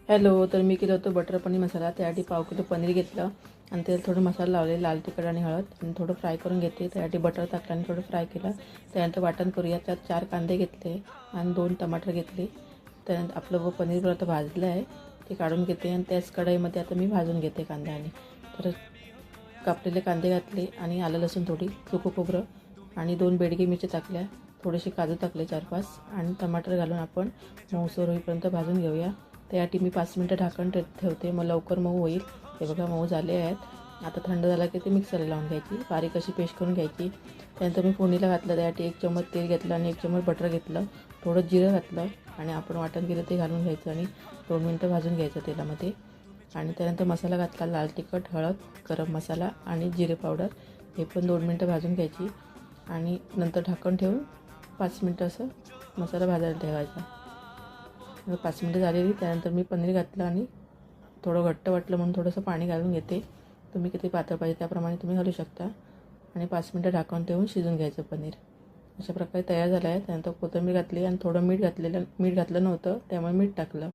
Hello. तर मी केलं होतं बटर पनीर मसाला. त्यासाठी पाव किलो पनीर घेतलं आणि त्याला थोडं मसाला लावले, लाल तिखट आणि हळद, आणि थोडं फ्राय करून घेते. त्यासाठी बटर टाकलं आणि थोडं फ्राय केलं. त्यानंतर वाटण करूया. त्यात 4 कांदे घेतले आणि 2 टमाटर घेतले. त्यानंतर आपलं पनीर आता भाजलं आहे ते काढून घेते आणि त्याच कढईमध्ये आता मी भाजून घेते कांद्याने. तर कापलेले कांदे घातले आणि आलं लसूण थोडी, सुकं खोबरं आणि 2 बेडगी मिरची टाकल्या, थोडेसे काजू टाकले 4-5 आणि टमाटर घालून आपण मऊसर होईपर्यंत भाजून घेऊया. त्यासाठी मी 5 मिनटं झाकण ठेवते, मग लवकर मऊ होईल. हे बघा मऊ झाले आहेत. आता थंड झाला की ते मिक्सरला लावून घ्यायची, बारीक अशी पेस्ट करून घ्यायची. त्यानंतर मी फोडणीला घातलं. त्यासाठी 1 चम्मच तेल घेतलं आणि 1 चम्मच बटर घेतलं, थोडं जिरं घातलं आणि आपण वाटण केलं ते घालून घ्यायचं आणि 2 मिनटं भाजून घ्यायचं तेलामध्ये. आणि त्यानंतर मसाला घातला, लाल तिखट, हळद, गरम मसाला आणि जिरे पावडर. हे पण 2 मिनटं भाजून घ्यायची आणि नंतर ढाकण ठेवून 5 मिनटं असं मसाला भाजायला ठेवायचा. 5 मिनटं झालेली. त्यानंतर मी पनीर घातलं आणि थोडं घट्ट वाटलं म्हणून थोडंसं पाणी घालून घेते. तुम्ही किती पातळ पाहिजे त्याप्रमाणे तुम्ही घालू शकता. आणि 5 मिनटं ढाकून ठेवून शिजून घ्यायचं पनीर. अशा प्रकारे तयार झालं आहे. त्यानंतर कोथिंबीर घातली आणि थोडं मीठ घातलं नव्हतं त्यामुळे मीठ टाकलं.